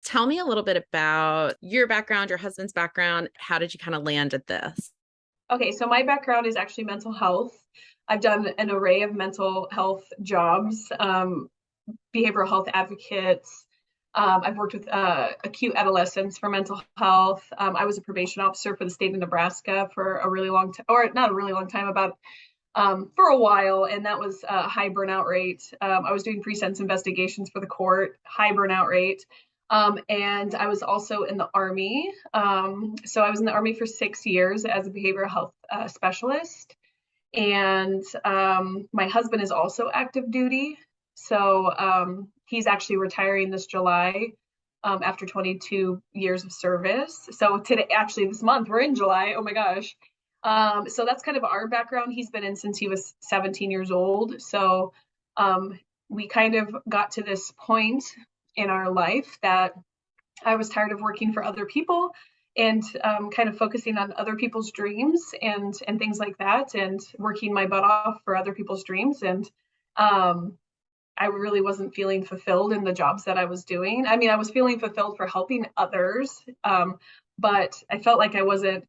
tell me a little bit about your background, your husband's background. How did you kind of land at this? Okay, so my background is actually mental health. I've done an array of mental health jobs, behavioral health advocates. I've worked with acute adolescents for mental health. I was a probation officer for the state of Nebraska for a really long time, or not a really long time, about for a while, and that was a high burnout rate. I was doing pre-sentence investigations for the court, high burnout rate. And I was also in the Army. So I was in the Army for 6 years as a behavioral health specialist. And my husband is also active duty. So he's actually retiring this July after 22 years of service. So today, actually, this month, we're in July. Oh my gosh. So that's kind of our background. He's been in since he was 17 years old. So we kind of got to this point in our life that I was tired of working for other people and kind of focusing on other people's dreams and things like that, and working my butt off for other people's dreams. And I really wasn't feeling fulfilled in the jobs that I was doing. I mean, I was feeling fulfilled for helping others, but I felt like I wasn't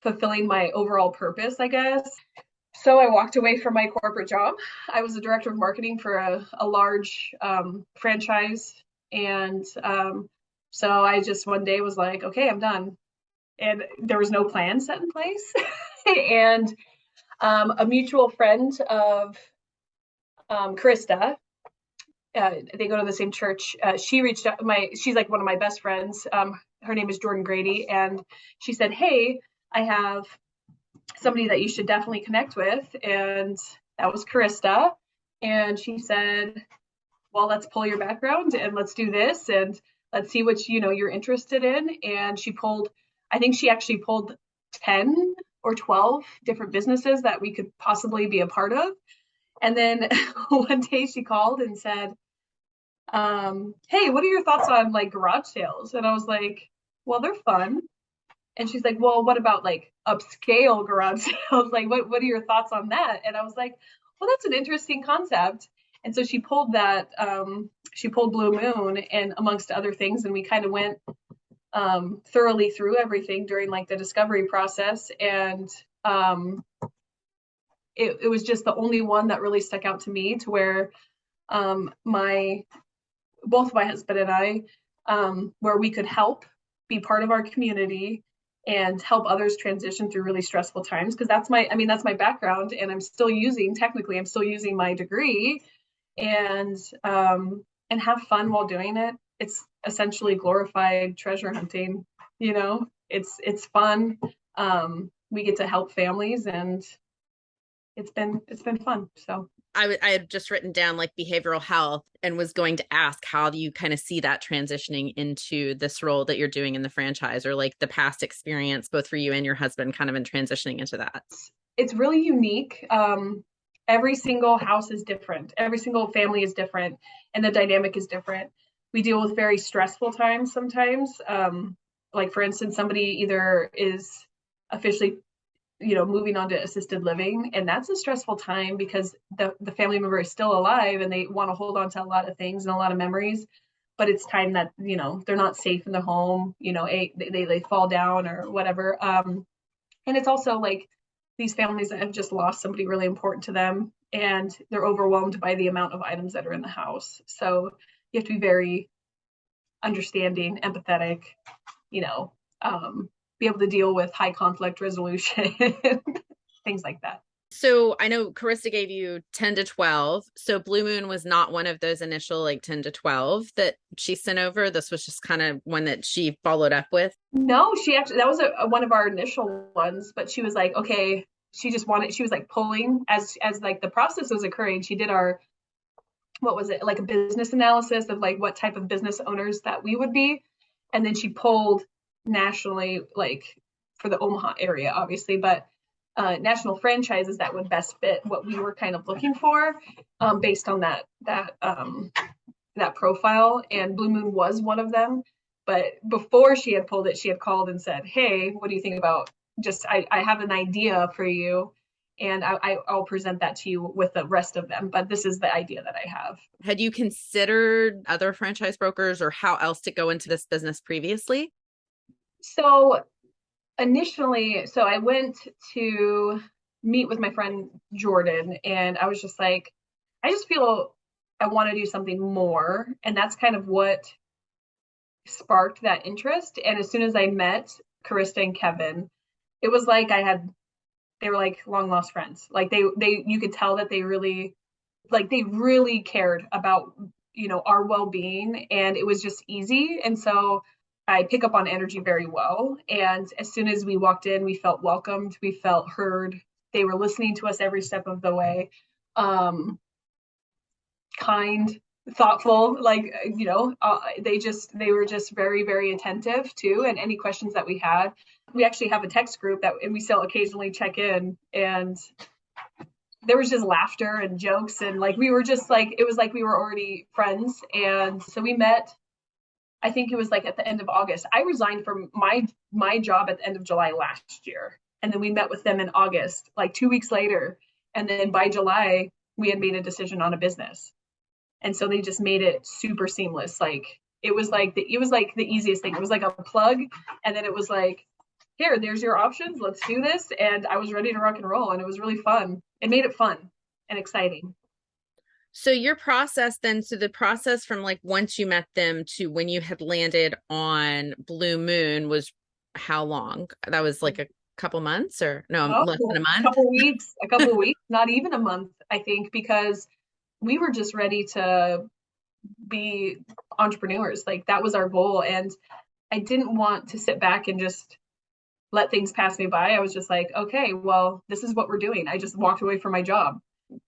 fulfilling my overall purpose, I guess. So I walked away from my corporate job. I was the director of marketing for a large franchise. And so I just one day was like, okay, I'm done. And there was no plan set in place. And a mutual friend of Charista, they go to the same church. She reached out, she's like one of my best friends. Her name is Jordan Grady. And she said, hey, I have somebody that you should definitely connect with. And that was Charista. And she said, well, let's pull your background and let's do this and let's see what you're interested in. And I think she actually pulled 10 or 12 different businesses that we could possibly be a part of. And then one day she called and said, hey, what are your thoughts on like garage sales? And I was like, well, they're fun. And she's like, well, what about like upscale garage sales? Like, what are your thoughts on that? And I was like, well, that's an interesting concept. And so she pulled she pulled Blue Moon and amongst other things. And we kind of went thoroughly through everything during like the discovery process. And it was just the only one that really stuck out to me, to where both my husband and I, where we could help be part of our community and help others transition through really stressful times. Because that's my background, and I'm still using my degree, and have fun while doing it. It's essentially glorified treasure hunting. It's fun. We get to help families, and it's been fun. So I had just written down like behavioral health and was going to ask, how do you kind of see that transitioning into this role that you're doing in the franchise, or like the past experience, both for you and your husband, kind of in transitioning into that? It's really unique. Every single house is different. Every single family is different, and the dynamic is different. We deal with very stressful times sometimes. Like for instance, somebody either is officially moving on to assisted living, and that's a stressful time because the family member is still alive and they want to hold on to a lot of things and a lot of memories, but it's time that they're not safe in the home. They fall down or whatever. And it's also like these families that have just lost somebody really important to them, and they're overwhelmed by the amount of items that are in the house. So you have to be very understanding, empathetic, be able to deal with high conflict resolution, things like that. So I know Charista gave you 10 to 12. So Blue Moon was not one of those initial like 10 to 12 that she sent over. This was just kind of one that she followed up with. No, that was one of our initial ones, but she was like, okay, she was like pulling as like the process was occurring. She did what was it, like a business analysis of like what type of business owners that we would be. And then she pulled nationally, like for the Omaha area, obviously, but national franchises that would best fit what we were kind of looking for, based on that profile. And Blue Moon was one of them. But before she had pulled it, she had called and said, hey, what do you think about I have an idea for you. and I'll present that to you with the rest of them. But this is the idea that I have. Had you considered other franchise brokers or how else to go into this business previously? So initially, so I went to meet with my friend Jordan, and I was just like, I just feel I want to do something more. And that's kind of what sparked that interest. And as soon as I met Charista and Kevin, it was like they were like long lost friends. Like you could tell that they really cared about, our well-being, and it was just easy. And so I pick up on energy very well. And as soon as we walked in, we felt welcomed, we felt heard. They were listening to us every step of the way. Kind, thoughtful, like, they were just very, very attentive too. And any questions that we had, we actually have a text group and we still occasionally check in, and there was just laughter and jokes, and like we were just like, it was like we were already friends. And so we met, I think it was like at the end of August. I resigned from my job at the end of July last year, and then we met with them in August, like 2 weeks later. And then by July we had made a decision on a business, and so they just made it super seamless. Like it was like the easiest thing. It was like a plug, and then it was like, here, there's your options, let's do this. And I was ready to rock and roll, and it was really fun. It made it fun and exciting. So your process then, so the process from like once you met them to when you had landed on Blue Moon was how long? That was like a couple months, or no, Oh, less than a a month? couple weeks, not even a month, I think, because we were just ready to be entrepreneurs. Like that was our goal. And I didn't want to sit back and just let things pass me by. I was just like, okay, well, this is what we're doing. I just walked away from my job.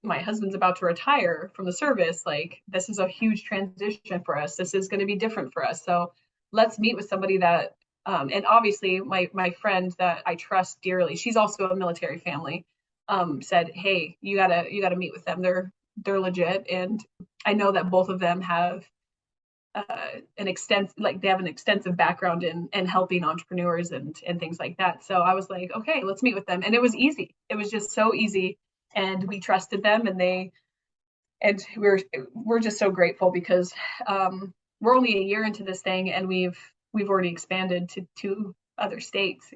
My husband's about to retire from the service. Like, this is a huge transition for us. This is going to be different for us. So let's meet with somebody that, and obviously my friend that I trust dearly, she's also a military family, said, hey, you gotta meet with them. They're legit. And I know that both of them have they have an extensive background in helping entrepreneurs and things like that. So I was like, okay, let's meet with them. And it was easy. It was just so easy. And we trusted them, and we're just so grateful because we're only a year into this thing, and we've already expanded to 2 other states,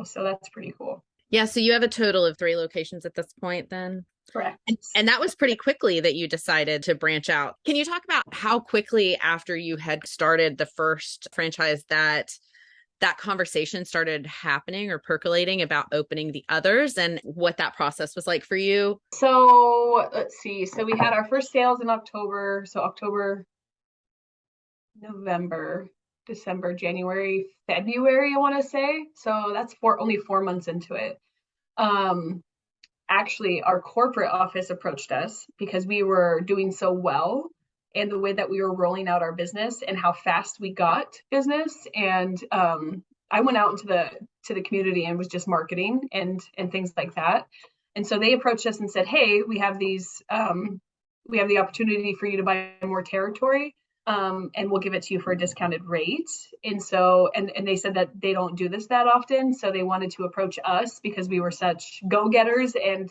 so that's pretty cool. Yeah, so you have a total of 3 locations at this point then? Correct. And that was pretty quickly that you decided to branch out. Can you talk about how quickly after you had started the first franchise that conversation started happening or percolating about opening the others, and what that process was like for you? So let's see. So we had our first sales in October. So October, November, December, January, February, I want to say. So that's only 4 months into it. Actually, our corporate office approached us because we were doing so well, and the way that we were rolling out our business and how fast we got business. And I went out into the community and was just marketing and things like that. And so they approached us and said, hey, we have the opportunity for you to buy more territory, and we'll give it to you for a discounted rate. And so, and they said that they don't do this that often. So they wanted to approach us because we were such go-getters, and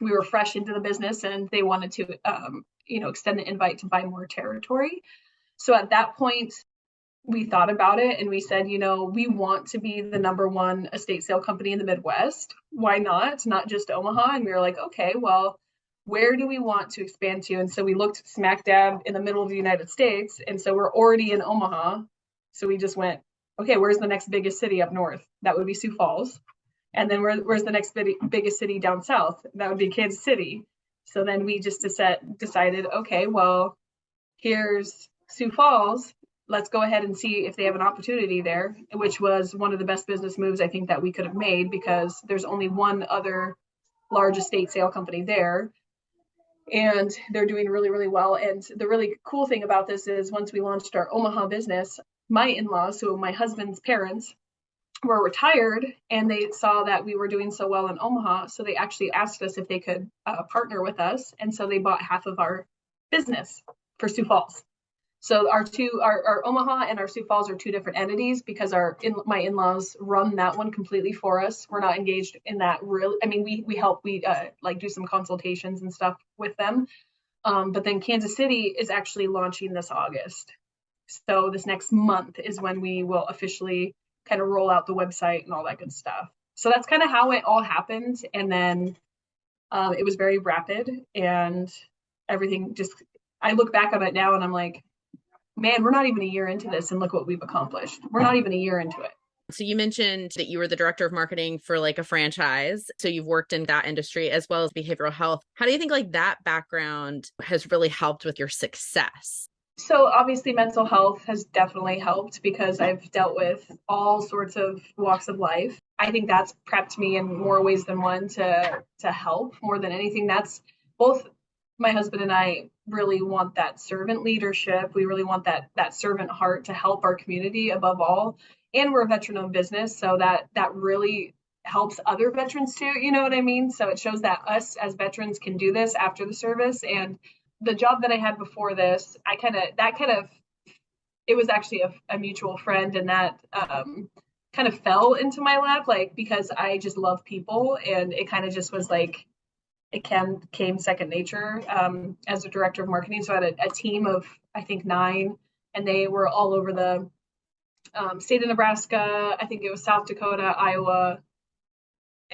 we were fresh into the business, and they wanted to, extend the invite to buy more territory. So at that point, we thought about it, and we said, we want to be the number one estate sale company in the Midwest. Why not? It's not just Omaha. And we were like, okay, well, where do we want to expand to? And so we looked smack dab in the middle of the United States. And so we're already in Omaha. So we just went, okay, where's the next biggest city up north? That would be Sioux Falls. And then where's the next biggest city down south? That would be Kansas City. So then we just decided, okay, well, here's Sioux Falls. Let's go ahead and see if they have an opportunity there, which was one of the best business moves I think that we could have made, because there's only one other large estate sale company there, and they're doing really, really well. And the really cool thing about this is once we launched our Omaha business, my in-laws, so my husband's parents, were retired, and they saw that we were doing so well in Omaha. So they actually asked us if they could partner with us. And so they bought half of our business for Sioux Falls. So our Omaha and our Sioux Falls are two different entities because my in-laws run that one completely for us. We're not engaged in that really. I mean, we help, like do some consultations and stuff with them. But then Kansas City is actually launching this August. So this next month is when we will officially kind of roll out the website and all that good stuff. So that's kind of how it all happened. And then it was very rapid and everything just, I look back on it now and I'm like, man, we're not even a year into this and look what we've accomplished. We're not even a year into it. So you mentioned that you were the director of marketing for like a franchise. So you've worked in that industry as well as behavioral health. How do you think like that background has really helped with your success? So obviously mental health has definitely helped because I've dealt with all sorts of walks of life. I think that's prepped me in more ways than one to help more than anything. That's both my husband and I really want that servant leadership. We really want that servant heart to help our community above all. And we're a veteran-owned business, so that really helps other veterans too. You know what I mean? So it shows that us as veterans can do this after the service. And the job that I had before this, it was actually a mutual friend, and that kind of fell into my lap, like because I just love people, and it kind of just was like came second nature as a director of marketing. So I had a team of I think 9, and they were all over the state of Nebraska. I think it was South Dakota, Iowa,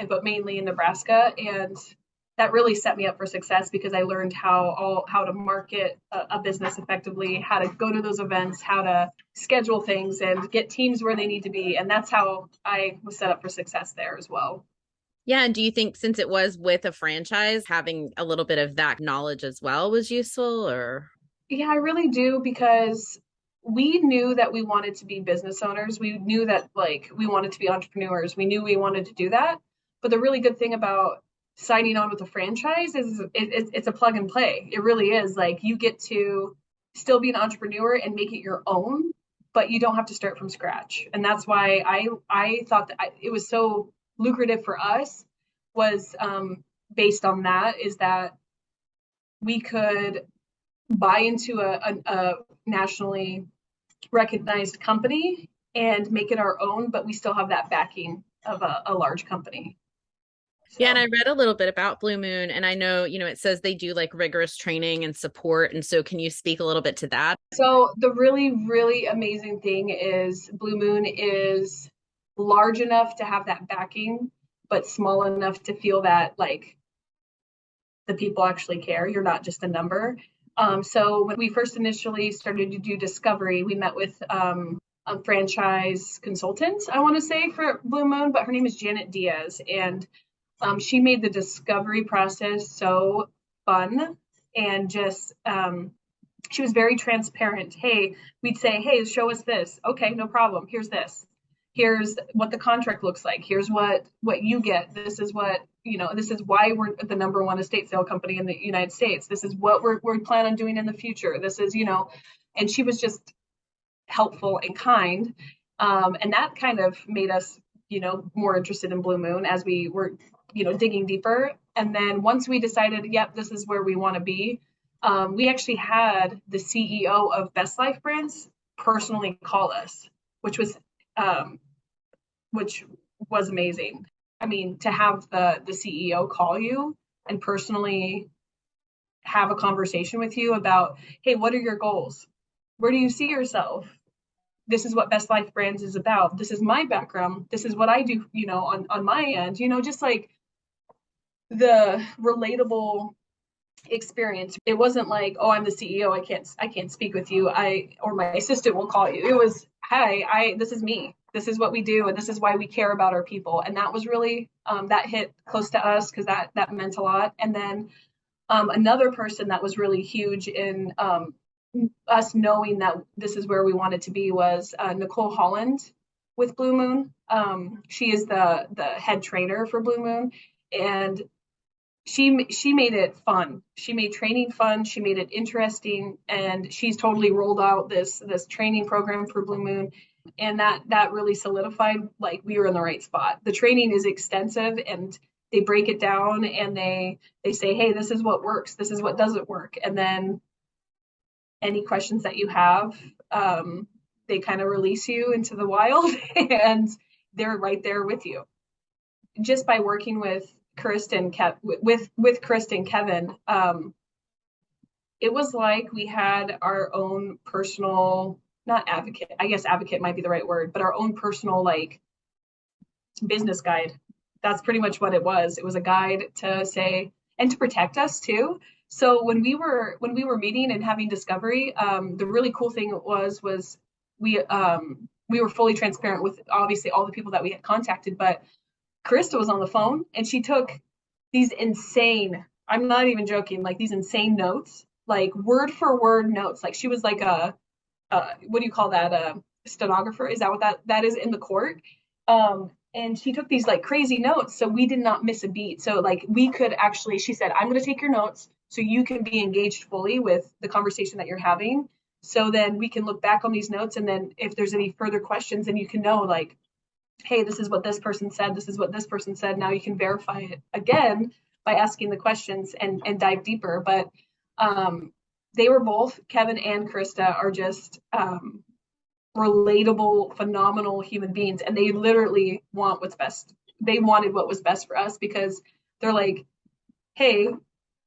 but mainly in Nebraska. And that really set me up for success because I learned how to market a business effectively, how to go to those events, how to schedule things and get teams where they need to be. And that's how I was set up for success there as well. Yeah. And do you think since it was with a franchise, having a little bit of that knowledge as well was useful or? Yeah, I really do because we knew that we wanted to be business owners. We knew that like we wanted to be entrepreneurs. We knew we wanted to do that. But the really good thing about signing on with a franchise is it's a plug and play. It really is. Like you get to still be an entrepreneur and make it your own, but you don't have to start from scratch. And that's why I thought that it was so lucrative for us was based on that is that we could buy into a nationally recognized company and make it our own, but we still have that backing of a large company. Yeah, and So, I read a little bit about Blue Moon, and I know, it says they do like rigorous training and support. And so, can you speak a little bit to that? so the really, really amazing thing is Blue Moon is large enough to have that backing, but small enough to feel that like the people actually care. You're not just a number. So when we first initially started to do discovery, we met with a franchise consultant, I want to say, for Blue Moon, but her name is Janet Diaz. And she made the discovery process so fun and just she was very transparent. Hey, we'd say, hey, show us this. Okay, no problem. Here's this. Here's what the contract looks like. Here's what you get. This is what, this is why we're the number one estate sale company in the United States. This is what we plan on doing in the future. This is, and she was just helpful and kind. And that kind of made us, more interested in Blue Moon as we were, digging deeper. And then once we decided, yep, this is where we want to be, we actually had the CEO of Best Life Brands personally call us, which was amazing. I mean, to have the CEO call you and personally have a conversation with you about, hey, what are your goals? Where do you see yourself? This is what Best Life Brands is about. This is my background. This is what I do, on my end, just like the relatable experience. It wasn't like, oh, I'm the CEO, I can't speak with you, or my assistant will call you. It was, hi, this is me, this is what we do, and this is why we care about our people. And that was really that hit close to us because that meant a lot. And then another person that was really huge in us knowing that this is where we wanted to be was Nicole Holland with Blue Moon. She is the head trainer for Blue Moon, and she made it fun. She made training fun. She made it interesting, and she's totally rolled out this training program for Blue Moon, and that really solidified like we were in the right spot. The training is extensive, and they break it down, and they say, hey, this is what works, this is what doesn't work, and then any questions that you have. They kind of release you into the wild and they're right there with you. Just by working with Kristen, with Kristen, Kevin, it was like we had our own personal, not advocate, I guess advocate might be the right word, but our own personal like business guide. That's pretty much what it was. It was a guide to say and to protect us too. So when we were meeting and having discovery, the really cool thing was we were fully transparent with obviously all the people that we had contacted, but Krista was on the phone and she took these insane, I'm not even joking, like these insane notes, like word for word notes. Like she was like what do you call that? A stenographer? Is that what that is in the court? And she took these like crazy notes. So we did not miss a beat. So like we could actually, she said, I'm going to take your notes so you can be engaged fully with the conversation that you're having. So then we can look back on these notes. And then if there's any further questions, then you can know like, hey, this is what this person said. This is what this person said. Now you can verify it again by asking the questions and dive deeper. But they were both, Kevin and Krista are just relatable, phenomenal human beings. And they literally want what's best. They wanted what was best for us because they're like, hey,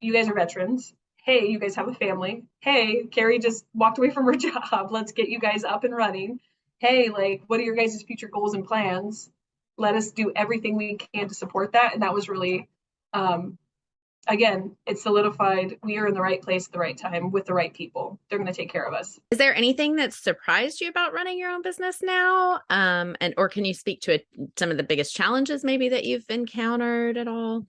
you guys are veterans. Hey, you guys have a family. Hey, Kerry just walked away from her job. Let's get you guys up and running. Hey, like, what are your guys' future goals and plans? Let us do everything we can to support that. And that was really, again, it solidified we are in the right place at the right time with the right people. They're going to take care of us. Is there anything that surprised you about running your own business now? And or can you speak to some of the biggest challenges maybe that you've encountered at all?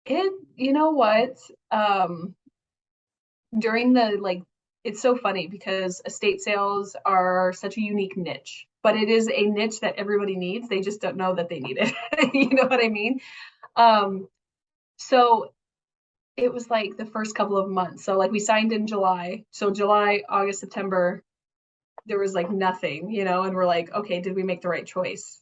You know what? During the like, it's so funny because estate sales are such a unique niche, but it is a niche that everybody needs. They just don't know that they need it. You know what I mean? So it was like the first couple of months. So like we signed in July. So July, August, September, there was like nothing, you know, and we're like, okay, did we make the right choice?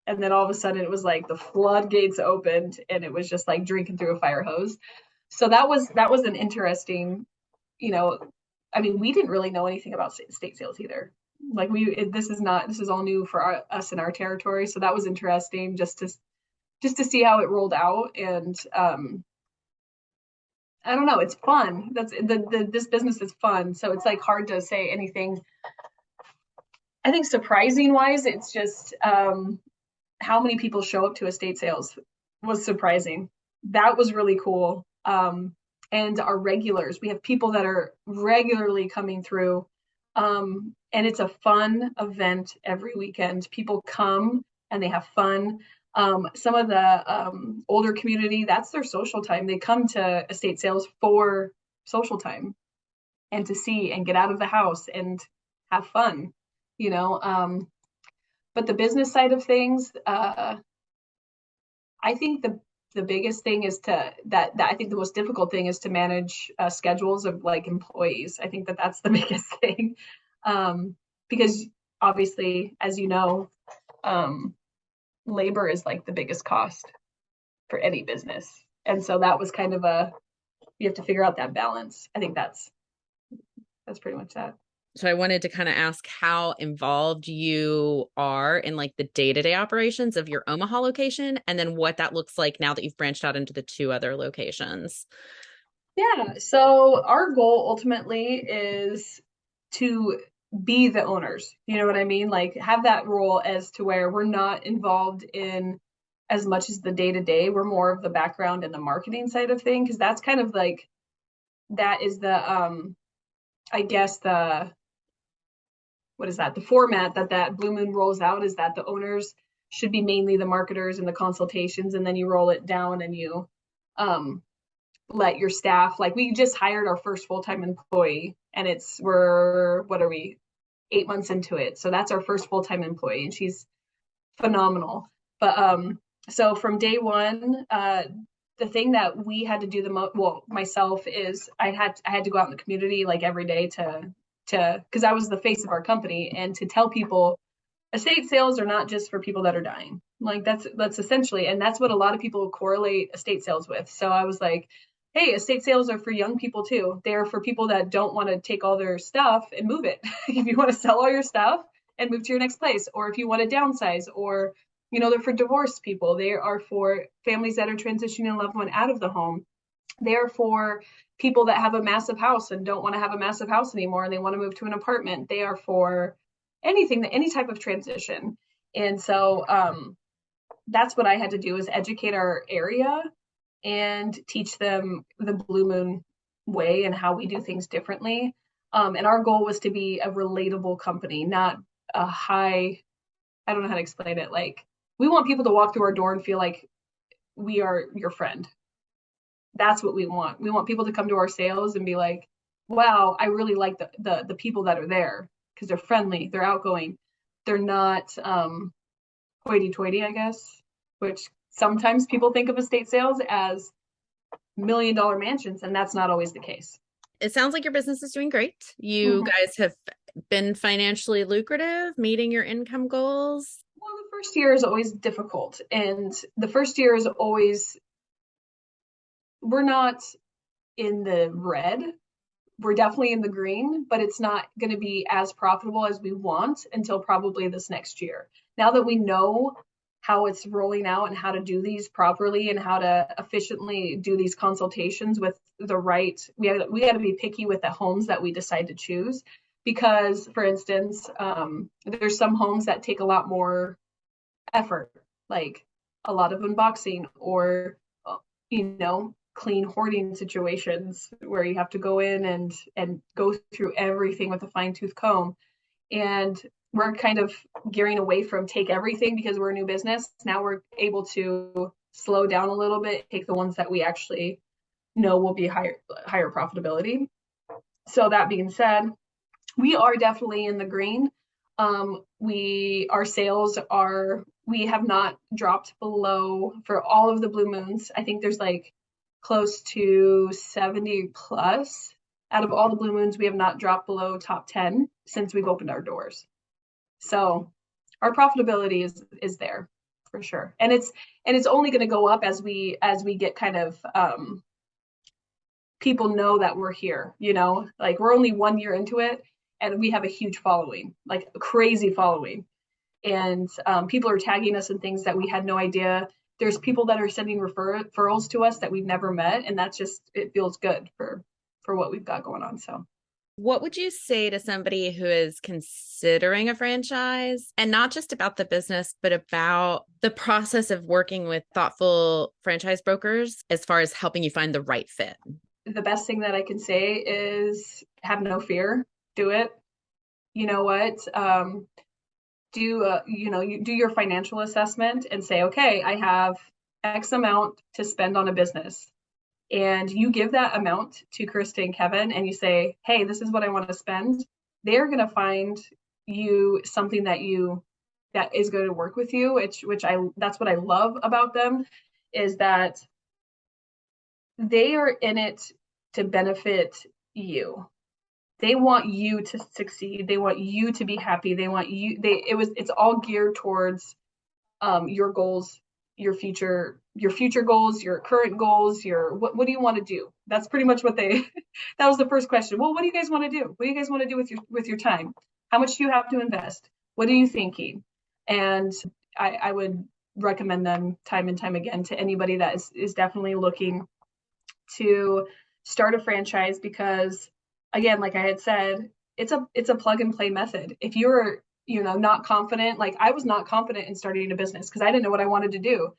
And then all of a sudden it was like the floodgates opened and it was just like drinking through a fire hose. So that was an interesting, you know, I mean, we didn't really know anything about state sales either. Like this is all new for us in our territory. So that was interesting just to see how it rolled out. And I don't know, it's fun. That's this business is fun. So it's like hard to say anything. I think surprising wise, it's just how many people show up to estate sales was surprising. That was really cool. And our regulars, we have people that are regularly coming through. And it's a fun event every weekend. People come and they have fun. Some of the older community, that's their social time. They come to estate sales for social time and to see and get out of the house and have fun, you know. But the business side of things, I think the biggest thing is that I think the most difficult thing is to manage schedules of like employees. I think that's the biggest thing, because obviously, as you know, labor is like the biggest cost for any business, and so that was kind of you have to figure out that balance. I think that's pretty much that. So I wanted to kind of ask how involved you are in like the day-to-day operations of your Omaha location, and then what that looks like now that you've branched out into the 2 other locations. Yeah, so our goal ultimately is to be the owners. You know what I mean? Like have that role as to where we're not involved in as much as the day to day. We're more of the background and the marketing side of things, because that's kind of like that is the I guess the what is that? The format that Blue Moon rolls out is that the owners should be mainly the marketers and the consultations, and then you roll it down and you let your staff, like we just hired our first full-time employee and what are we, 8 months into it. So that's our first full-time employee and she's phenomenal. But so from day one, the thing that we had to do myself is I had to go out in the community like every day to because I was the face of our company, and to tell people estate sales are not just for people that are dying. Like that's essentially, and that's what a lot of people correlate estate sales with. So I was like, hey, estate sales are for young people too. They're for people that don't want to take all their stuff and move it. If you want to sell all your stuff and move to your next place, or if you want to downsize, or, they're for divorced people. They are for families that are transitioning a loved one out of the home. They're for people that have a massive house and don't want to have a massive house anymore and they want to move to an apartment. They are for anything, any type of transition. And so that's what I had to do, is educate our area and teach them the Blue Moon way and how we do things differently. And our goal was to be a relatable company, not a high, I don't know how to explain it. Like, we want people to walk through our door and feel like we are your friend. That's what we want. We want people to come to our sales and be like, wow, I really like the people that are there, because they're friendly, they're outgoing, they're not hoity-toity, I guess, which sometimes people think of estate sales as $1 million mansions, and that's not always the case. It sounds like your business is doing great. You Mhm. guys have been financially lucrative, meeting your income goals. Well, the first year is always difficult, and the first year is always, we're not in the red. We're definitely in the green, but it's not going to be as profitable as we want until probably this next year. Now that we know how it's rolling out and how to do these properly and how to efficiently do these consultations with the right, we got to be picky with the homes that we decide to choose, because, for instance, there's some homes that take a lot more effort, like a lot of unboxing, or clean hoarding situations where you have to go in and go through everything with a fine-tooth comb. And we're kind of gearing away from take everything because we're a new business. Now we're able to slow down a little bit, take the ones that we actually know will be higher profitability. So that being said, we are definitely in the green. Our sales are, we have not dropped below, for all of the Blue Moons. I think there's like close to 70 plus. Out of all the Blue Moons, we have not dropped below top 10 since we've opened our doors. So our profitability is there for sure. And it's only going to go up as we get kind of people know that we're here, like we're only 1 year into it and we have a huge following, like a crazy following. And people are tagging us in things that we had no idea. There's people that are sending referrals to us that we've never met, and that's just, it feels good for what we've got going on. So what would you say to somebody who is considering a franchise, and not just about the business, but about the process of working with thoughtful franchise brokers as far as helping you find the right fit? The best thing that I can say is have no fear, do it. You know what? You do your financial assessment and say, okay, I have X amount to spend on a business. And you give that amount to Charista and Kevin and you say, hey, this is what I want to spend. They're going to find you something that is going to work with you, that's what I love about them, is that they are in it to benefit you. They want you to succeed. They want you to be happy. They want you, it's all geared towards your goals, your future goals, your current goals, what do you want to do? That's pretty much what that was the first question. Well, what do you guys want to do? What do you guys want to do with your time? How much do you have to invest? What are you thinking? And I would recommend them time and time again to anybody that is definitely looking to start a franchise, because again, like I had said, it's a plug and play method. If you're not confident, like I was not confident in starting a business because I didn't know what I wanted to do.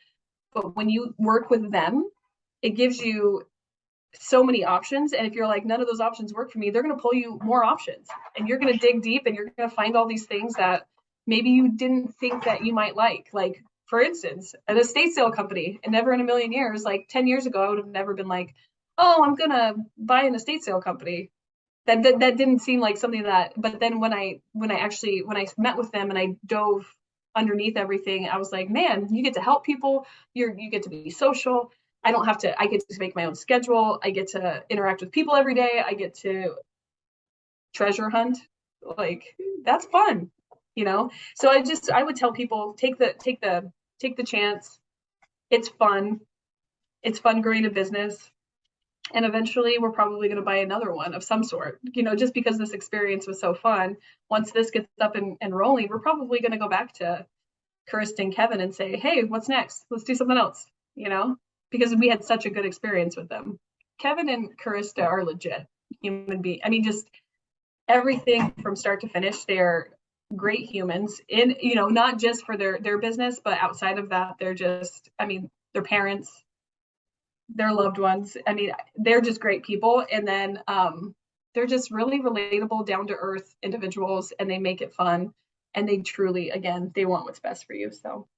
But when you work with them, it gives you so many options. And if you're like, none of those options work for me, they're going to pull you more options, and you're going to dig deep and you're going to find all these things that maybe you didn't think that you might like. Like, for instance, an estate sale company, and never in a million years, like 10 years ago, I would have never been like, oh, I'm going to buy an estate sale company. That didn't seem like something that, but then when I met with them and I dove underneath everything, I was like, man, you get to help people, you get to be social. I get to make my own schedule. I get to interact with people every day. I get to treasure hunt. Like, that's fun, So I would tell people, take the chance. It's fun. It's fun growing a business. And eventually we're probably going to buy another one of some sort, just because this experience was so fun. Once this gets up and rolling, we're probably going to go back to Charista and Kevin and say, hey, what's next? Let's do something else, because we had such a good experience with them. Kevin and Charista are legit human beings. I mean, just everything from start to finish, they're great humans in, not just for their business, but outside of that, they're just, I mean, their parents, their loved ones. I mean, they're just great people. And then they're just really relatable, down to earth individuals, and they make it fun. And they truly, again, they want what's best for you. So